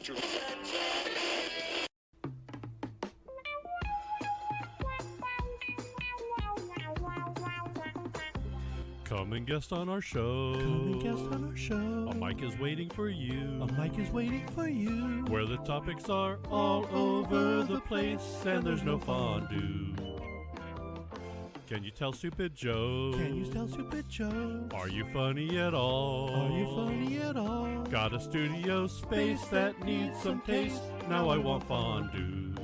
future. Come and guest on our show. Come and guest on our show. A mic is waiting for you. A mic is waiting for you. Where the topics are all over the place and there's no fondue. Can you tell stupid jokes? Can you tell stupid jokes? Are you funny at all? Are you funny at all? Got a studio space that needs some taste. Now I want fondue.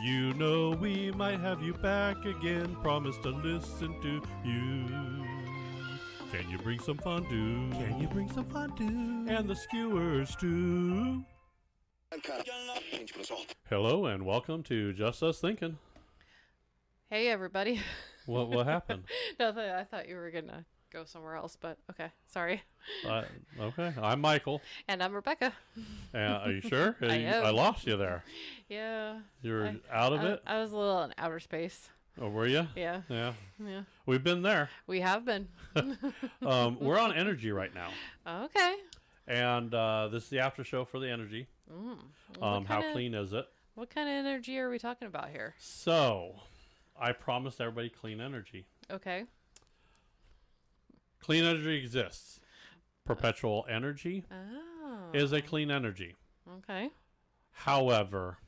You know we might have you back again. Promise to listen to you. Can you bring some fondue? Can you bring some fondue? And the skewers too. Hello and welcome to Just Us Thinkin. Hey everybody. What happened? No, I thought you were gonna go somewhere else, but okay, sorry. Okay, I'm Michael. And I'm Rebecca. Are you sure? I am. I lost you there. Yeah. You're out of it? I was a little in outer space. Oh, were you? Yeah. Yeah. Yeah. We've been there. We have been. We're on energy right now. Okay. And this is the Aftershow for the energy. How clean is it? What kind of energy are we talking about here? So, I promised everybody clean energy. Okay. Clean energy exists. Perpetual energy is a clean energy. Okay. However,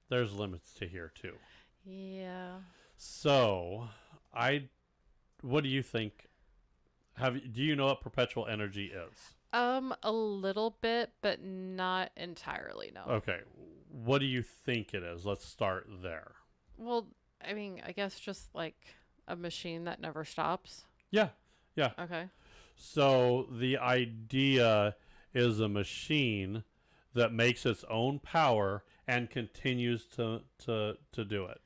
there's limits to here too. Yeah. So, what do you think? Do you know what perpetual energy is? A little bit, but not entirely, no. Okay. What do you think it is? Let's start there. Well, I mean, I guess just like a machine that never stops. Yeah. Yeah. Okay. So the idea is a machine that makes its own power and continues to do it.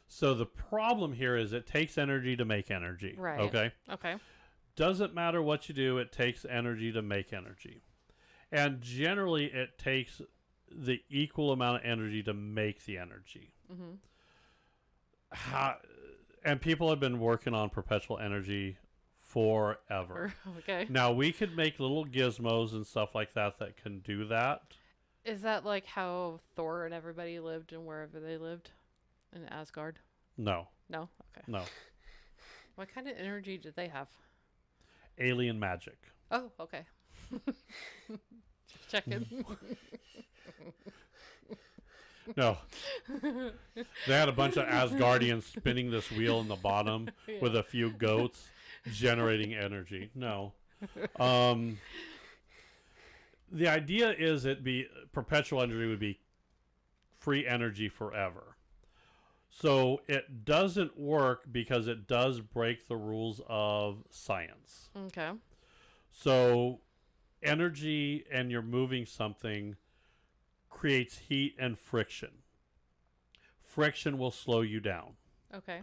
So the problem here is it takes energy to make energy. Right. Okay. Okay. Doesn't matter what you do, it takes energy to make energy. And generally it takes the equal amount of energy to make the energy. Mm-hmm. And people have been working on perpetual energy forever. Okay. Now, we could make little gizmos and stuff like that that can do that. Is that like how Thor and everybody lived and wherever they lived in Asgard? No. No? Okay. No. What kind of energy did they have? Alien magic. Oh, okay. Just checking. No. They had a bunch of Asgardians spinning this wheel in the bottom with a few goats generating energy. No. The idea is perpetual energy would be free energy forever. So it doesn't work because it does break the rules of science. Okay. So energy and you're moving something creates heat and friction. Friction will slow you down. Okay.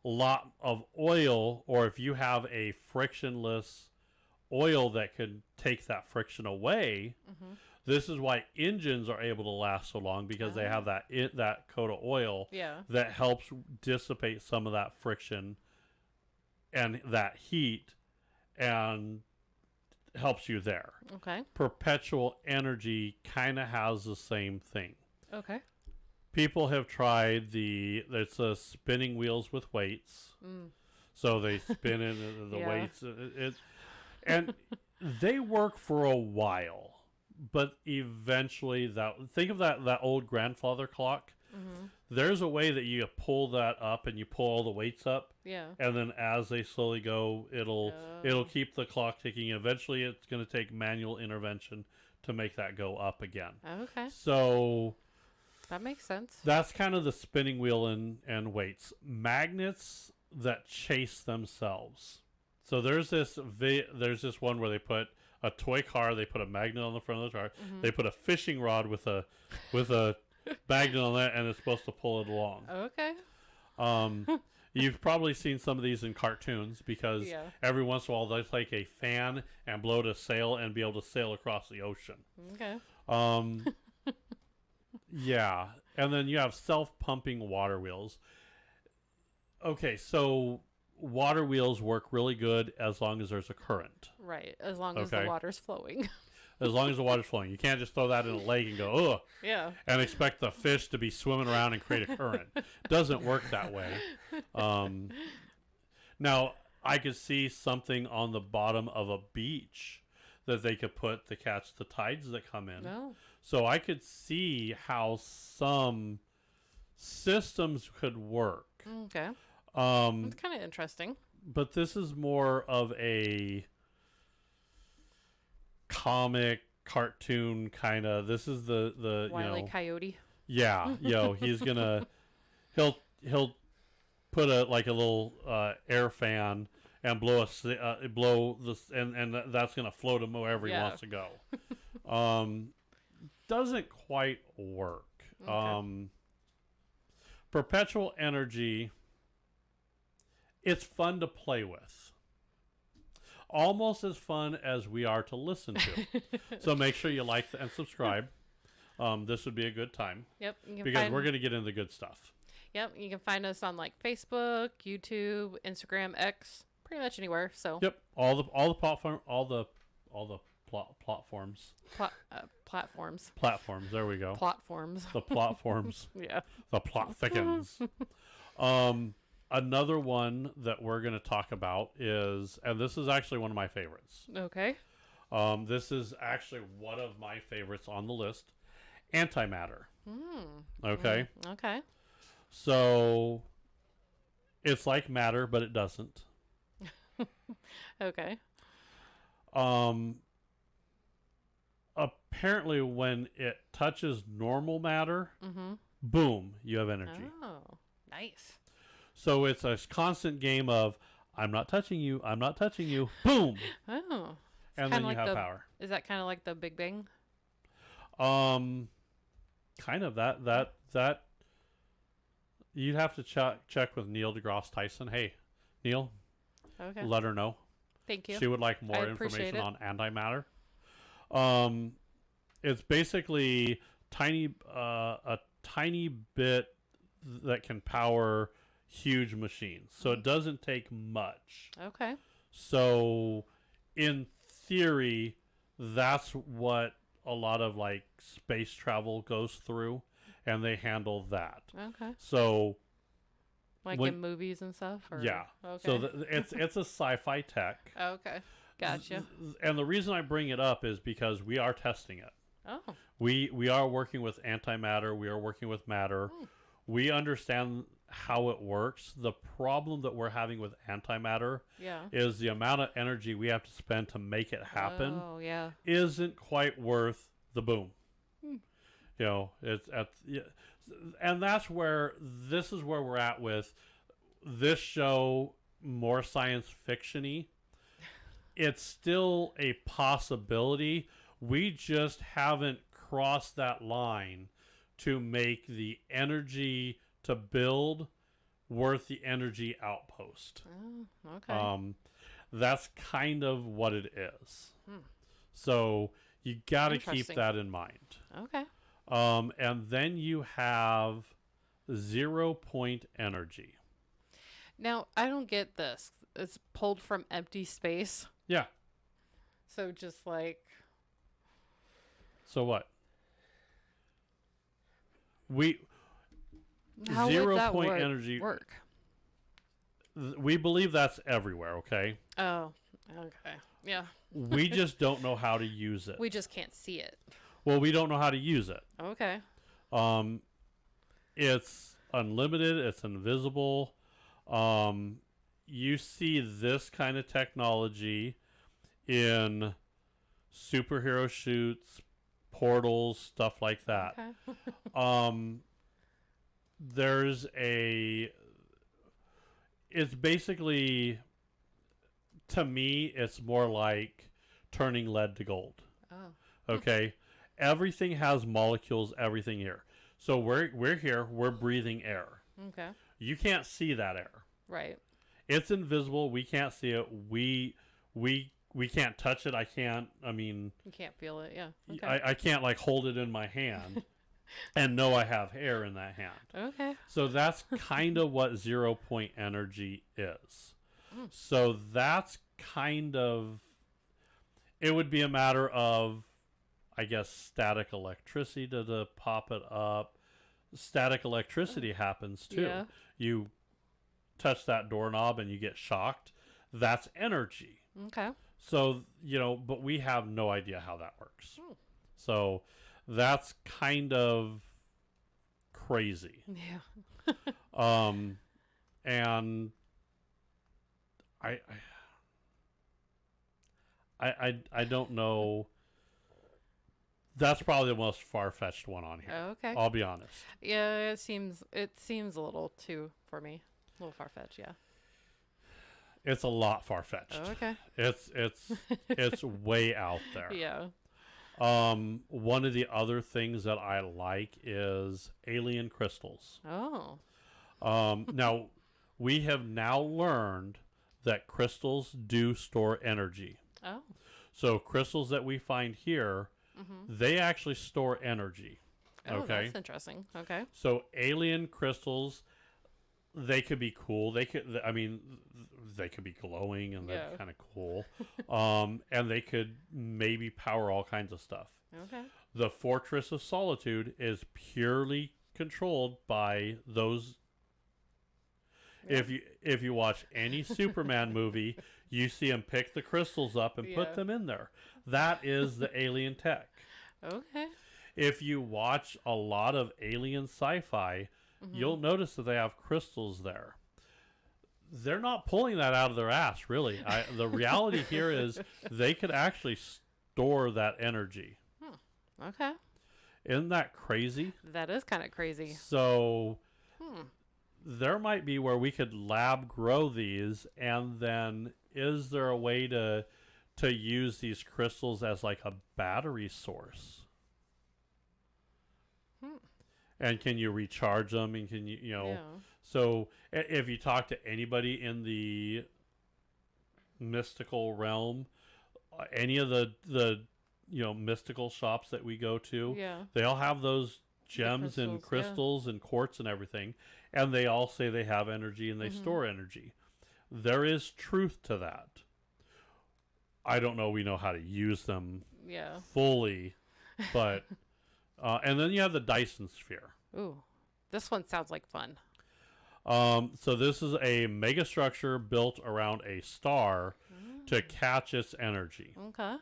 A lot of oil, or if you have a frictionless oil that could take that friction away, this is why engines are able to last so long, because they have that coat of oil that helps dissipate some of that friction and that heat and helps you there. Okay. Perpetual energy kind of has the same thing. Okay. People have tried it's spinning wheels with weights. So they spin in the weights. And they work for a while. But eventually, think of that old grandfather clock. There's a way that you pull that up and you pull all the weights up. Yeah. And then as they slowly go, it'll keep the clock ticking. Eventually, it's going to take manual intervention to make that go up again. Okay. So that makes sense. That's kind of the spinning wheel and weights. Magnets that chase themselves. So there's this one where they put a toy car, they put a magnet on the front of the car, they put a fishing rod with a magnet on that, and it's supposed to pull it along. Okay. You've probably seen some of these in cartoons, because every once in a while they'll take a fan and blow to sail and be able to sail across the ocean. Okay. Yeah. And then you have self-pumping water wheels. Okay, so water wheels work really good as long as there's a current. Right, as long as the water's flowing. as long as the water's flowing. You can't just throw that in a lake and go, ugh, Yeah. and expect the fish to be swimming around and create a current. Doesn't work that way. Now, I could see something on the bottom of a beach that they could put to catch the tides that come in. No. So I could see how some systems could work. Okay. Um, It's kind of interesting. but this is more of a comic cartoon kind of. This is the Wile E. Coyote. yeah, he's gonna he'll put a little air fan and blow this and that's gonna float him wherever he wants to go. Doesn't quite work. Okay. Perpetual energy, it's fun to play with. Almost as fun as we are to listen to. So make sure you like and subscribe. This would be a good time. Yep. You can Because we're going to get into the good stuff. Yep. You can find us on like Facebook, YouTube, Instagram, X, pretty much anywhere. So. Yep. All the platform, platforms. Platforms. Platforms. There we go. Platforms. The platforms. Yeah. The plot thickens. Another one that we're going to talk about is, and this is actually one of my favorites. Okay. This is actually one of my favorites on the list. Antimatter. Okay. Okay. So it's like matter, but it doesn't. Okay. Apparently when it touches normal matter, boom, you have energy. Oh, nice. So it's a constant game of I'm not touching you, I'm not touching you, boom. Oh. And then you have power. Is that kind of like the Big Bang? Kind of that you'd have to check with Neil deGrasse Tyson. Hey, Neil, Okay. let her know. Thank you. She would like more I appreciate information it. on antimatter. It's basically a tiny bit that can power huge machines. So it doesn't take much. Okay. So in theory, that's what a lot of like space travel goes through, and they handle that. Okay. So Like in movies and stuff? Or? yeah. Okay. So it's a sci-fi tech. Okay. Gotcha. And the reason I bring it up is because we are testing it. Oh. We are working with antimatter. We are working with matter. We understand how it works. The problem that we're having with antimatter is the amount of energy we have to spend to make it happen isn't quite worth the boom. You know, and that's where this is where we're at with this show, more science fiction-y. It's still a possibility. We just haven't crossed that line to make the energy to build worth the energy outpost. Oh, okay. That's kind of what it is. So you got to keep that in mind. Okay. And then you have 0 point energy. Now, I don't get this. It's pulled from empty space. Yeah. So just like... So what? How 0 would that point energy work? We believe that's everywhere, okay? Oh, okay. Yeah. We just don't know how to use it. We just can't see it. Well, we don't know how to use it. Okay. It's unlimited. It's invisible. You see this kind of technology in superhero shoots, portals, stuff like that. Okay. It's basically, to me, it's more like turning lead to gold. Oh. Okay. Everything has molecules, everything here. So we're here, we're breathing air. Okay. You can't see that air. Right. It's invisible. We can't see it. We can't touch it. You can't feel it, yeah. Okay. I can't like hold it in my hand and know I have air in that hand. Okay. So that's kind of what 0 point energy is. So that's kind of, it would be a matter of I guess, static electricity to pop it up. Static electricity happens too. Yeah. You touch that doorknob and you get shocked. That's energy. Okay. So, but we have no idea how that works. Hmm. So that's kind of crazy. Yeah. And I don't know. That's probably the most far-fetched one on here. Okay. I'll be honest. Yeah, it seems a little too for me. A little far-fetched, yeah. It's a lot far-fetched. Okay. It's way out there. Yeah. One of the other things that I like is alien crystals. Oh. Now we have now learned that crystals do store energy. Oh. So crystals that we find here, they actually store energy. Oh, Okay. that's interesting. Okay. So alien crystals, they could be cool. They could be glowing and they're kind of cool. And they could maybe power all kinds of stuff. Okay. The Fortress of Solitude is purely controlled by those. Yeah. If you watch any Superman movie, you see him pick the crystals up and put them in there. That is the alien tech. Okay. If you watch a lot of alien sci-fi, you'll notice that they have crystals there. They're not pulling that out of their ass, really. The reality here is they could actually store that energy. Okay. Isn't that crazy? That is kind of crazy. So there might be where we could lab grow these, and then is there a way to use these crystals as like a battery source? And can you recharge them? And can you So if you talk to anybody in the mystical realm, any of the mystical shops that we go to, they all have those gems and crystals and quartz and everything, and they all say they have energy and they store energy. There is truth to that. I don't know we know how to use them fully, but and then you have the Dyson sphere. Ooh, this one sounds like fun. So this is a megastructure built around a star to catch its energy. Okay.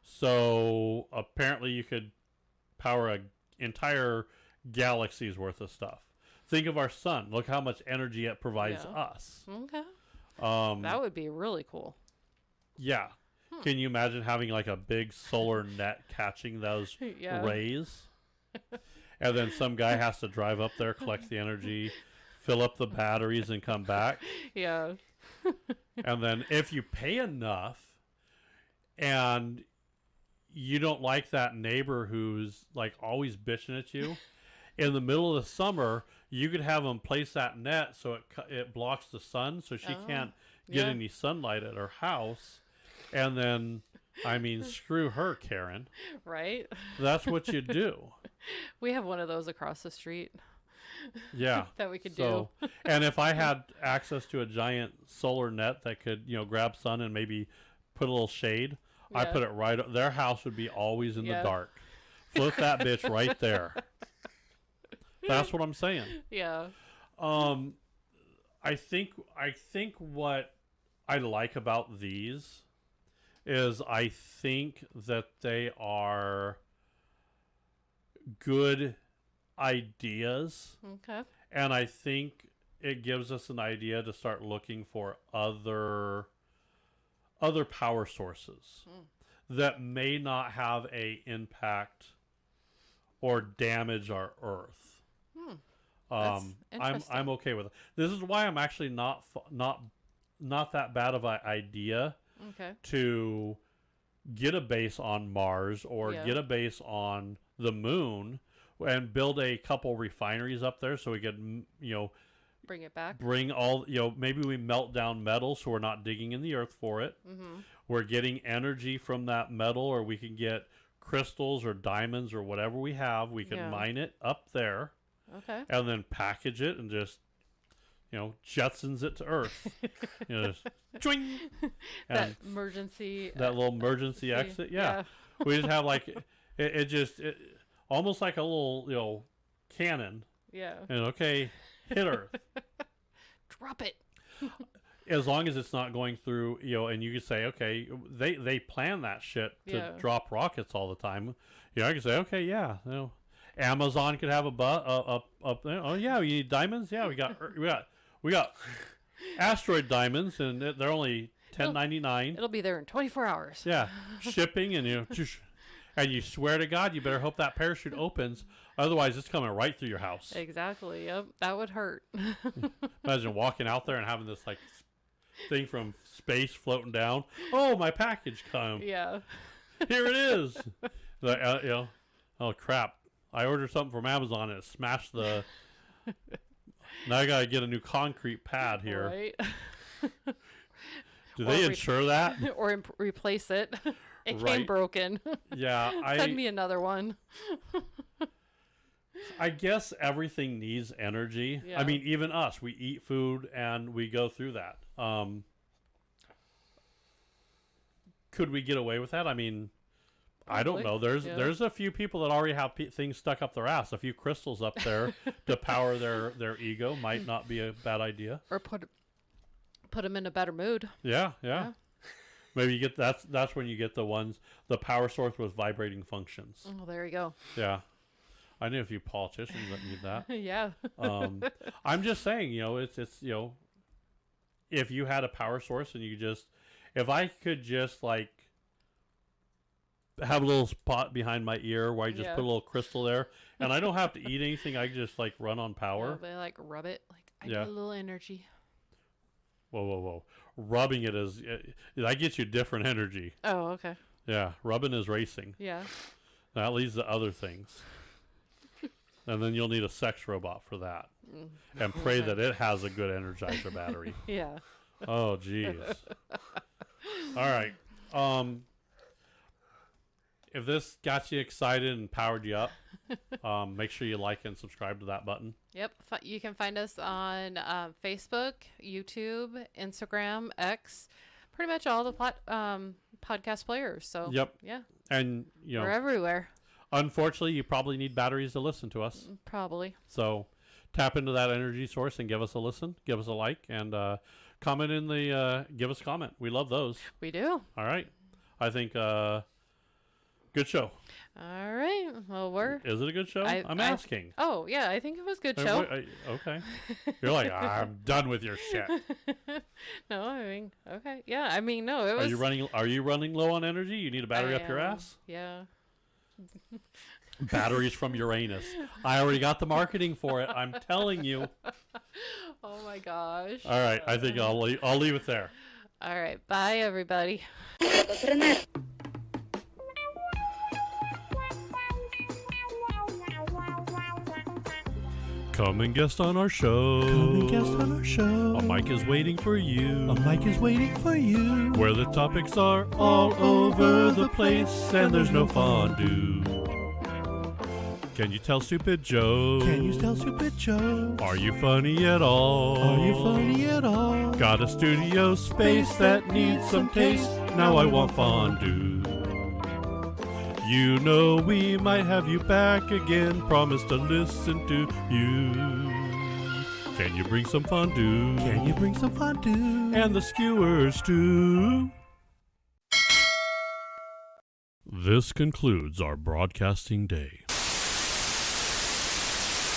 So apparently you could power an entire galaxy's worth of stuff. Think of our sun. Look how much energy it provides us. Okay. That would be really cool. Yeah. Can you imagine having like a big solar net catching those rays? And then some guy has to drive up there, collect the energy, fill up the batteries, and come back. Yeah. And then if you pay enough and you don't like that neighbor who's like always bitching at you, in the middle of the summer, you could have them place that net so it blocks the sun so she can't get any sunlight at her house. And then, screw her, Karen. Right? That's what you do. We have one of those across the street. Yeah. That we could do. And if I had access to a giant solar net that could, grab sun and maybe put a little shade, I put it right up. Their house would be always in the dark. Flip that bitch right there. That's what I'm saying. Yeah. I think what I like about these is I think that they are good ideas. Okay. And I think it gives us an idea to start looking for other power sources that may not have a impact or damage our Earth. I'm okay with it. This is why I'm actually not that bad of an idea to get a base on Mars or get a base on the moon and build a couple refineries up there so we could bring it back. Bring all maybe we melt down metal so we're not digging in the earth for it. We're getting energy from that metal, or we can get crystals or diamonds or whatever we have. We can mine it up there. Okay. And then package it and just, jetsons it to Earth. Just twing. That emergency. That little emergency exit. Yeah. We just have It just almost like a little cannon. Yeah. And okay, hit Earth. Drop it. As long as it's not going through, and you can say, okay, they plan that shit to drop rockets all the time. I can say, okay, yeah, Amazon could have oh yeah, you need diamonds. Yeah, we got asteroid diamonds, and they're only $10.99. It'll be there in 24 hours. Yeah, shipping, and and you swear to God, you better hope that parachute opens, otherwise it's coming right through your house. Exactly. Yep, that would hurt. Imagine walking out there and having this like thing from space floating down. Oh, my package come. Yeah. Here it is. Oh crap! I ordered something from Amazon and it smashed the. Now I gotta get a new concrete pad here. Right. Do they insure that? Or replace it? It Right. came broken. Yeah, Send me another one. I guess everything needs energy. Yeah. I mean, even us, we eat food and we go through that. Could we get away with that? I mean, I don't know. There's a few people that already have things stuck up their ass. A few crystals up there to power their ego might not be a bad idea. Or put them in a better mood. Yeah. Maybe you get that's when you get the power source with vibrating functions. Oh, there you go. Yeah. I knew a few politicians that need that. Yeah. I'm just saying, it's if you had a power source and if I could just like have a little spot behind my ear where I just put a little crystal there, and I don't have to eat anything, I just like run on power. Yeah, they like rub it, like I get a little energy. Whoa. Rubbing it that gets you different energy. Oh, okay. Yeah, rubbing is racing. Yeah. That leads to other things. And then you'll need a sex robot for that. And pray that it has a good Energizer battery. Yeah. Oh, jeez. All right. If this got you excited and powered you up, make sure you like and subscribe to that button. Yep. You can find us on Facebook, YouTube, Instagram, X, pretty much all the podcast players. So, yep. Yeah. And, we're everywhere. Unfortunately, you probably need batteries to listen to us. Probably. So tap into that energy source and give us a listen, give us a like, and comment give us a comment. We love those. We do. All right. I think good show. All right. Well, Is it a good show? I'm asking. Oh, yeah. I think it was a good show. Okay. You're like, I'm done with your shit. No, I mean, okay. Yeah, I mean, no, it was. Are you running low on energy? You need a battery up your ass? Yeah. Batteries from Uranus. I already got the marketing for it. I'm telling you. Oh my gosh. All right. I think I'll leave it there. All right. Bye, everybody. Come and guest on our show. A mic is waiting for you. Where the topics are all over the place and there's no fondue. Can you tell stupid jokes? Are you funny at all? Got a studio space that needs some taste. Now I want fondue. We might have you back again. Promise to listen to you. Can you bring some fondue? And the skewers too. This concludes our broadcasting day.